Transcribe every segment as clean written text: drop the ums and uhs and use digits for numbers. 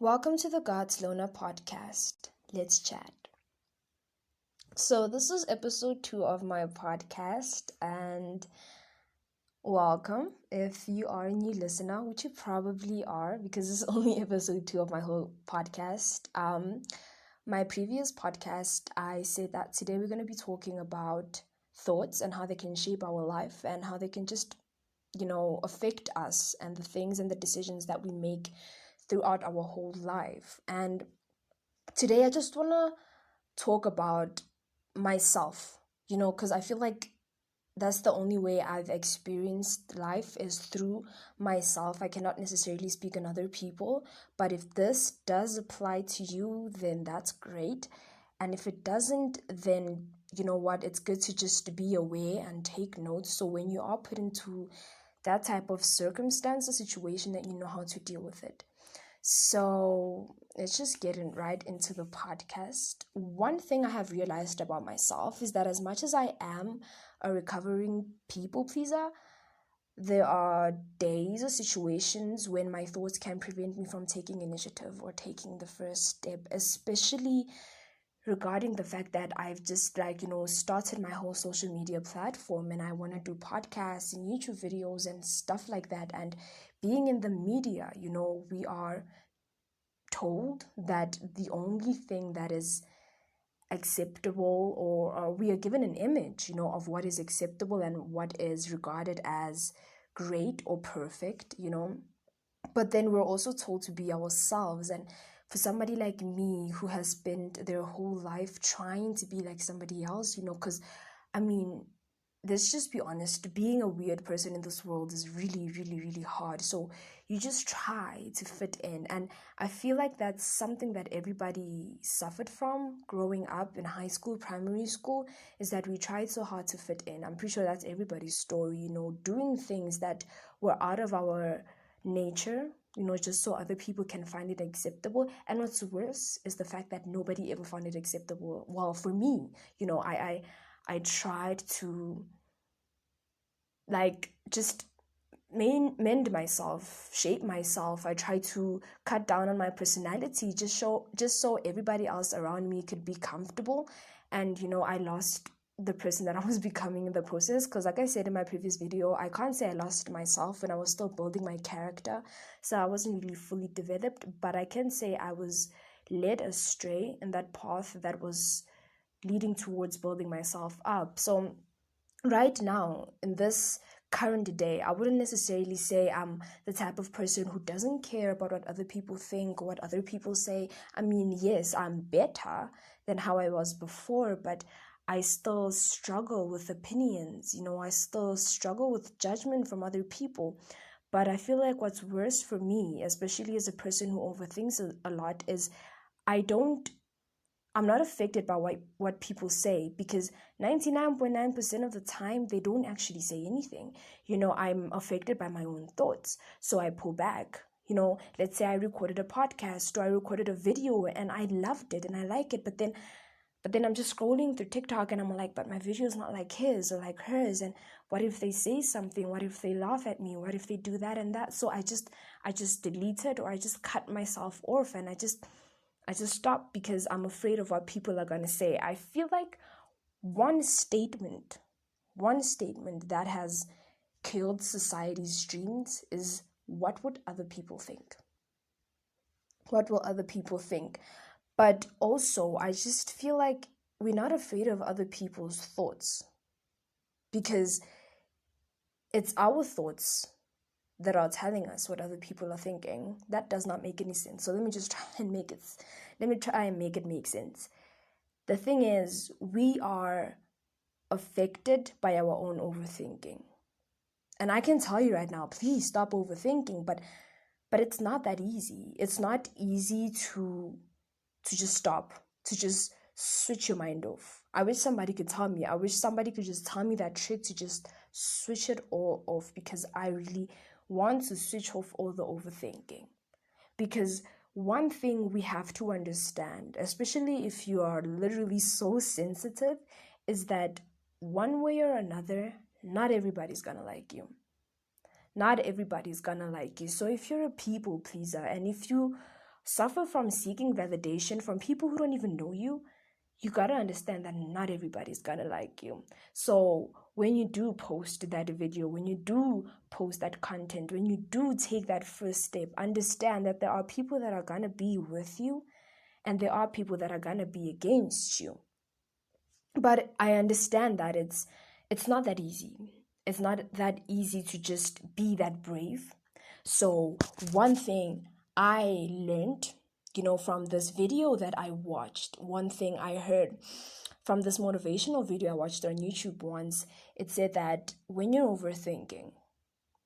Welcome to the godsloner podcast. Let's chat. So, this is episode 2 of my podcast, and welcome if you are a new listener, which you probably are because this is only episode 2 of my whole podcast. My previous podcast, I said that today we're going to be talking about thoughts and how they can shape our life and how they can just, affect us and the things and the decisions that we make throughout our whole life. And today I just want to talk about myself, because I feel like that's the only way I've experienced life is through myself. I cannot necessarily speak on other people, but if this does apply to you, then that's great. And if it doesn't, then you know what, it's good to just be aware and take notes. So when you are put into that type of circumstance or situation, that you know how to deal with it. So let's just get right into the podcast. One thing I have realized about myself is that as much as I am a recovering people pleaser, there are days or situations when my thoughts can prevent me from taking initiative or taking the first step, especially regarding the fact that I've just started my whole social media platform and I want to do podcasts and YouTube videos and stuff like that. And being in the media, we are told that the only thing that is acceptable or we are given an image, of what is acceptable and what is regarded as great or perfect, but then we're also told to be ourselves. And for somebody like me who has spent their whole life trying to be like somebody else, because let's just be honest, being a weird person in this world is really, really, really hard. So you just try to fit in. And I feel like that's something that everybody suffered from growing up in high school, primary school, is that we tried so hard to fit in. I'm pretty sure that's everybody's story, doing things that were out of our nature, just so other people can find it acceptable. And what's worse is the fact that nobody ever found it acceptable. Well, for me, I tried to just mend myself, shape myself. I tried to cut down on my personality, just so everybody else around me could be comfortable. And I lost the person that I was becoming in the process, because like I said in my previous video, I can't say I lost myself when I was still building my character, so I wasn't really fully developed, but I can say I was led astray in that path that was leading towards building myself up. So right now, in this current day, I wouldn't necessarily say I'm the type of person who doesn't care about what other people think or what other people say. Yes, I'm better than how I was before, but I still struggle with opinions. I still struggle with judgment from other people. But I feel like what's worse for me, especially as a person who overthinks a lot, is I'm not affected by what people say, because 99.9% of the time they don't actually say anything. I'm affected by my own thoughts, so I pull back. Let's say I recorded a podcast or I recorded a video and I loved it and I like it, but then I'm just scrolling through TikTok and I'm like, but my video is not like his or like hers, and what if they say something? What if they laugh at me? What if they do that and that? So I just delete it, or I just cut myself off, and I just stop because I'm afraid of what people are going to say. I feel like one statement that has killed society's dreams is, what would other people think? What will other people think? But also, I just feel like we're not afraid of other people's thoughts, because it's our thoughts that are telling us what other people are thinking. That does not make any sense. So let me try and make it make sense. The thing is, we are affected by our own overthinking. And I can tell you right now, please stop overthinking, but it's not that easy. It's not easy to just stop, to just switch your mind off. I wish somebody could tell me. I wish somebody could just tell me that trick to just switch it all off, because I really want to switch off all the overthinking. Because one thing we have to understand, especially if you are literally so sensitive, is that one way or another, not everybody's gonna like you. Not everybody's gonna like you. So if you're a people pleaser and if you suffer from seeking validation from people who don't even know you, you gotta understand that not everybody's gonna like you. So when you do post that video, when you do post that content, when you do take that first step, understand that there are people that are gonna be with you and there are people that are gonna be against you. But I understand that it's not that easy. It's not that easy to just be that brave. So one thing I learned, from this video that I watched, one thing I heard from this motivational video I watched on YouTube once, it said that when you're overthinking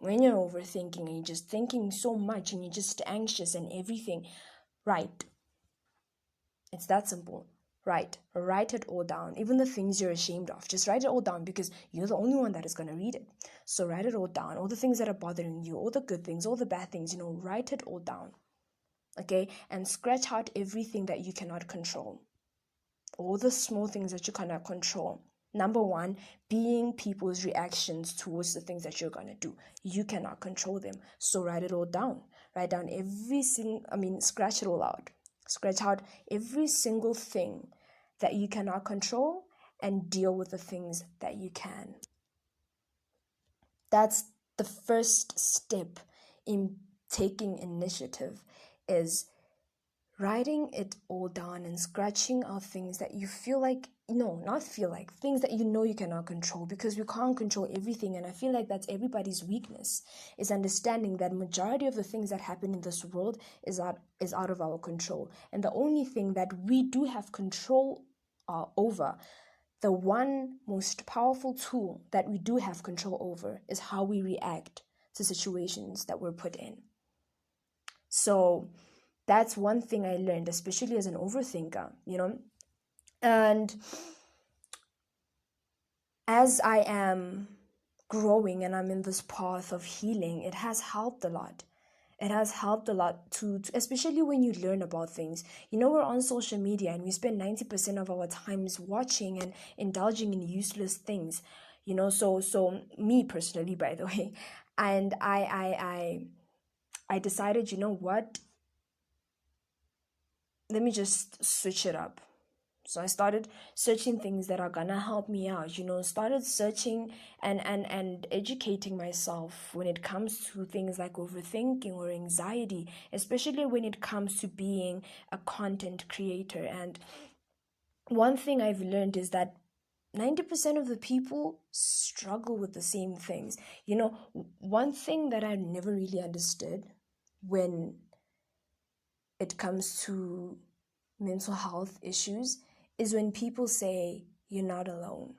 and you're just thinking so much and you're just anxious and everything, right? It's that simple. Write it all down. Even the things you're ashamed of, just write it all down because you're the only one that is going to read it. So write it all down. All the things that are bothering you, all the good things, all the bad things, write it all down. Okay? And scratch out everything that you cannot control. All the small things that you cannot control. Number one, being people's reactions towards the things that you're going to do. You cannot control them. So write it all down. Write down scratch it all out. Scratch out every single thing that you cannot control and deal with the things that you can. That's the first step in taking initiative, is writing it all down and scratching out things that you things that you cannot control, because we can't control everything. And I feel like that's everybody's weakness, is understanding that majority of the things that happen in this world is out of our control. And the only thing that we do have control over, the one most powerful tool that we do have control over, is how we react to situations that we're put in. So that's one thing I learned, especially as an overthinker, And as I am growing and I'm in this path of healing, it has helped a lot. It has helped a lot to especially when you learn about things. We're on social media and we spend 90% of our times watching and indulging in useless things. So me personally, by the way, and I decided, what? Let me just switch it up. So I started searching things that are gonna help me out, started searching and educating myself when it comes to things like overthinking or anxiety, especially when it comes to being a content creator. And one thing I've learned is that 90% of the people struggle with the same things. One thing that I never really understood when it comes to mental health issues is when people say you're not alone.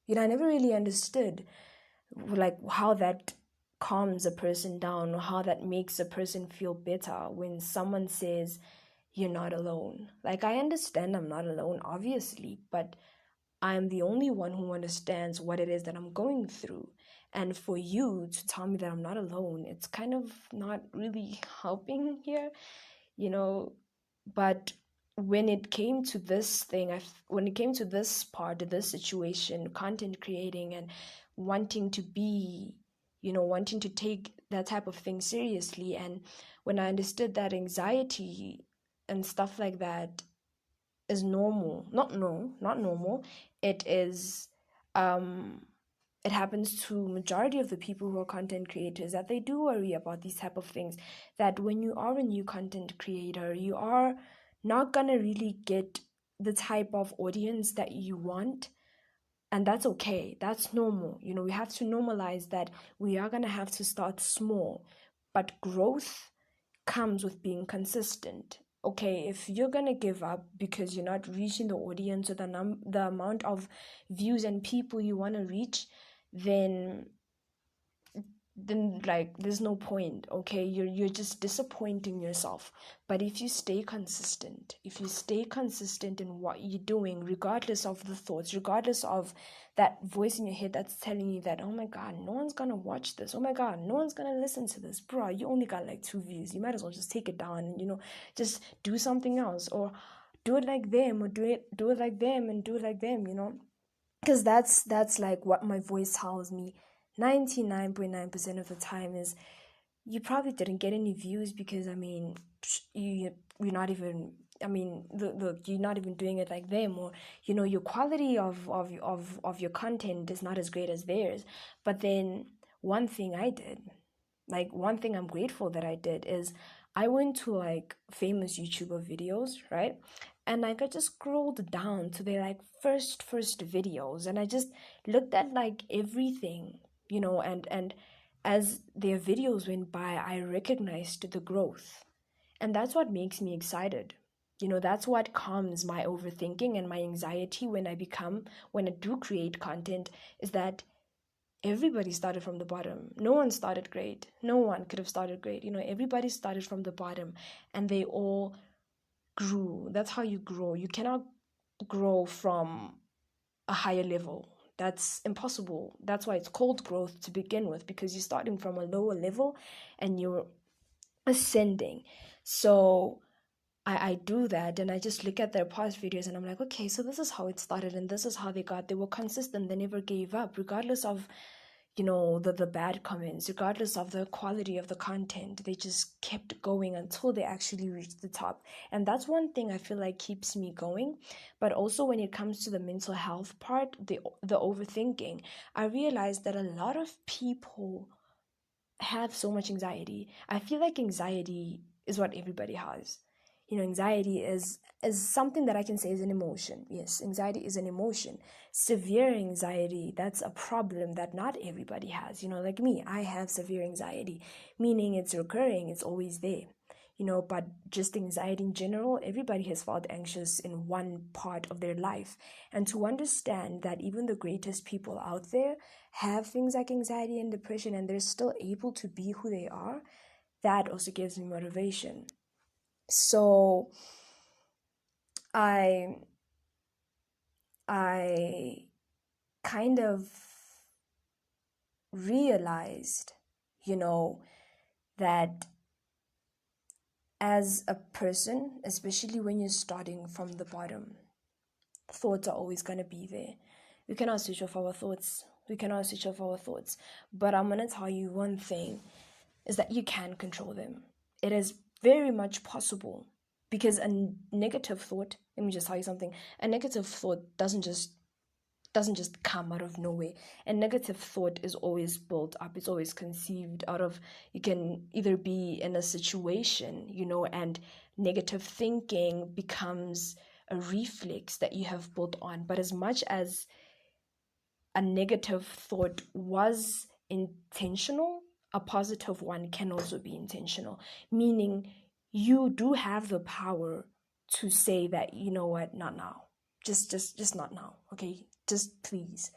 I never really understood how that calms a person down or how that makes a person feel better when someone says you're not alone. I understand I'm not alone, obviously, but I'm the only one who understands what it is that I'm going through. And for you to tell me that I'm not alone, it's kind of not really helping here, but when it came to this thing, when it came to this part of this situation, content creating and wanting to be, wanting to take that type of thing seriously, and when I understood that anxiety and stuff like that is normal, not normal, it is, it happens to majority of the people who are content creators, that they do worry about these type of things, that when you are a new content creator, you are not gonna really get the type of audience that you want. And that's okay, that's normal. We have to normalize that we are gonna have to start small, but growth comes with being consistent. Okay, if you're gonna give up because you're not reaching the audience or the amount of views and people you want to reach, then there's no point. Okay, you're just disappointing yourself. But if you stay consistent in what you're doing, regardless of the thoughts, regardless of that voice in your head that's telling you that, oh my god, no one's gonna watch this, oh my god, no one's gonna listen to this, bro, you only got 2 views, you might as well just take it down and just do something else, or do it like them, or do it like them, and do it like them, because that's what my voice tells me 99.9% of the time, is you probably didn't get any views because you're not even, I mean, you're not even doing it like them, or your quality of your content is not as great as theirs. But then one thing I did, like one thing I'm grateful that I did, is I went to like famous YouTuber videos, right? And like I just scrolled down to their like first videos, and I just looked at like everything, and as their videos went by, I recognized the growth. And that's what makes me excited. That's what calms my overthinking and my anxiety when I do create content, is that everybody started from the bottom. No one started great. No one could have started great. Everybody started from the bottom, and they all grew. That's how you grow. You cannot grow from a higher level. That's impossible. That's why it's called growth to begin with, because you're starting from a lower level and you're ascending. So I do that, and I just look at their past videos, and I'm like, okay, so this is how it started, and this is how they were consistent. They never gave up, regardless of the bad comments, regardless of the quality of the content. They just kept going until they actually reached the top. And that's one thing I feel like keeps me going. But also when it comes to the mental health part, the overthinking, I realized that a lot of people have so much anxiety. I feel like anxiety is what everybody has. Anxiety is something that I can say is an emotion. Yes, anxiety is an emotion. Severe anxiety, that's a problem that not everybody has. Like me, I have severe anxiety, meaning it's recurring, it's always there. But just anxiety in general, everybody has felt anxious in one part of their life. And to understand that even the greatest people out there have things like anxiety and depression, and they're still able to be who they are, that also gives me motivation. So I kind of realized, that as a person, especially when you're starting from the bottom, thoughts are always going to be there. We cannot switch off our thoughts. But I'm going to tell you one thing, is that you can control them. It is very much possible, because a negative thought, let me just tell you something, a negative thought doesn't just come out of nowhere. A negative thought is always built up. It's always conceived out of, you can either be in a situation, and negative thinking becomes a reflex that you have built on. But as much as a negative thought was intentional, a positive one can also be intentional, meaning you do have the power to say that, you know what, not now. Just not now. Okay, just please.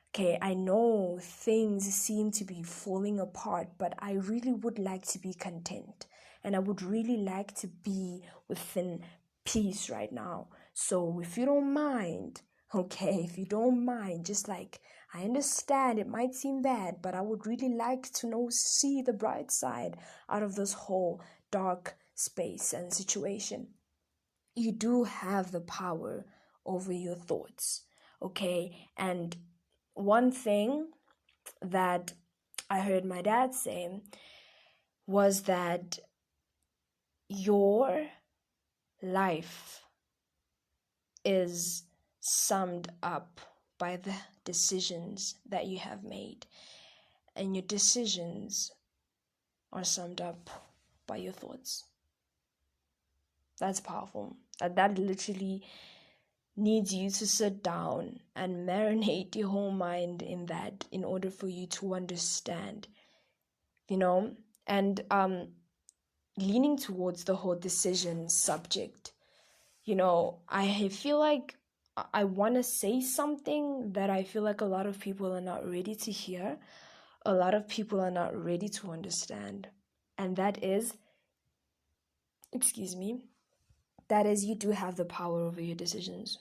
Okay, I know things seem to be falling apart, but I really would like to be content, and I would really like to be within peace right now. So if you don't mind, just like, I understand it might seem bad, but I would really like to see the bright side out of this whole dark space and situation. You do have the power over your thoughts, okay? And one thing that I heard my dad say was that your life is summed up by the decisions that you have made, and your decisions are summed up by your thoughts. That's powerful. That literally needs you to sit down and marinate your whole mind in that, in order for you to understand, and leaning towards the whole decision subject, I feel like I want to say something that I feel like a lot of people are not ready to hear, a lot of people are not ready to understand, and that is, you do have the power over your decisions.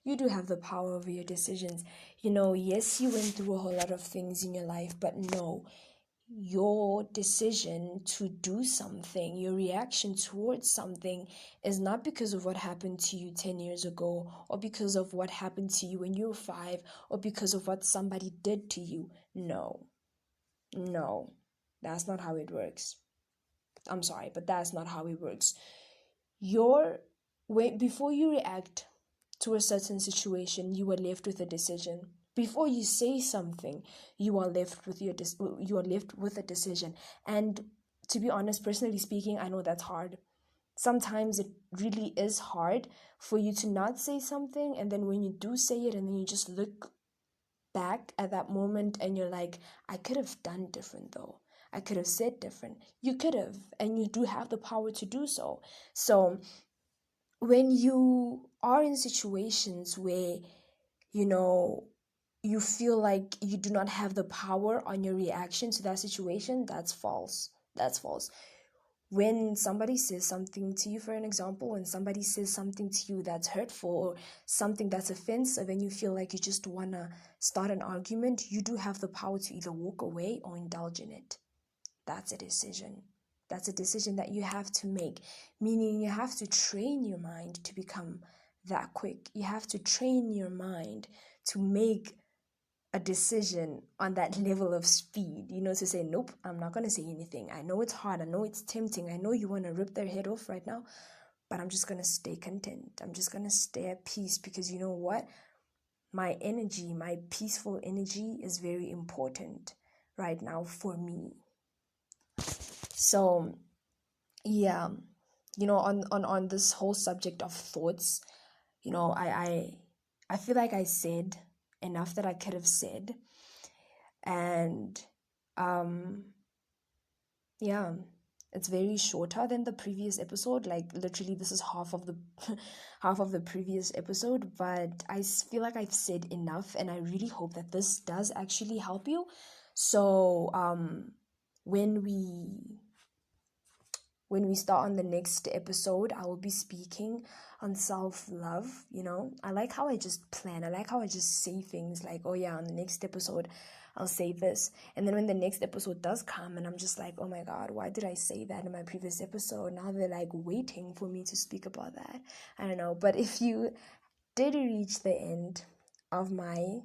You do have the power over your decisions. Yes, you went through a whole lot of things in your life, but no, your decision to do something, your reaction towards something, is not because of what happened to you 10 years ago, or because of what happened to you when you were 5, or because of what somebody did to you. No, that's not how it works. I'm sorry, but that's not how it works. Before you react to a certain situation, you are left with a decision. Before you say something, you are left with a decision. And to be honest, personally speaking, I know that's hard. Sometimes it really is hard for you to not say something, and then when you do say it, and then you just look back at that moment and you're like, I could have done different though. I could have said different. You could have, and you do have the power to do so. So when you are in situations where, you know, you feel like you do not have the power on your reaction to that situation, that's false. That's false. When somebody says something to you, for an example, when somebody says something to you that's hurtful or something that's offensive, and you feel like you just want to start an argument, you do have the power to either walk away or indulge in it. That's a decision. That's a decision that you have to make, meaning you have to train your mind to become that quick. You have to train your mind to make a decision on that level of speed, to say, nope, I'm not going to say anything. I know it's hard. I know it's tempting. I know you want to rip their head off right now, but I'm just going to stay content. I'm just going to stay at peace, because you know what? My energy, my peaceful energy is very important right now for me. So yeah, on this whole subject of thoughts, I feel like I said enough that I could have said. And yeah, it's very shorter than the previous episode. Like literally this is half of the half of the previous episode, but I feel like I've said enough, and I really hope that this does actually help you. So when we start on the next episode, I will be speaking on self-love. I like how I just plan. I like how I just say things like, oh yeah, on the next episode I'll say this. And then when the next episode does come and I'm just like, oh my God, why did I say that in my previous episode? Now they're like waiting for me to speak about that. I don't know. But if you did reach the end of my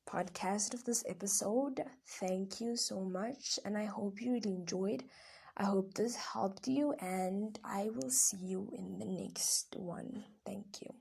podcast of this episode, thank you so much. And I hope you really enjoyed. I hope this helped you, and I will see you in the next one. Thank you.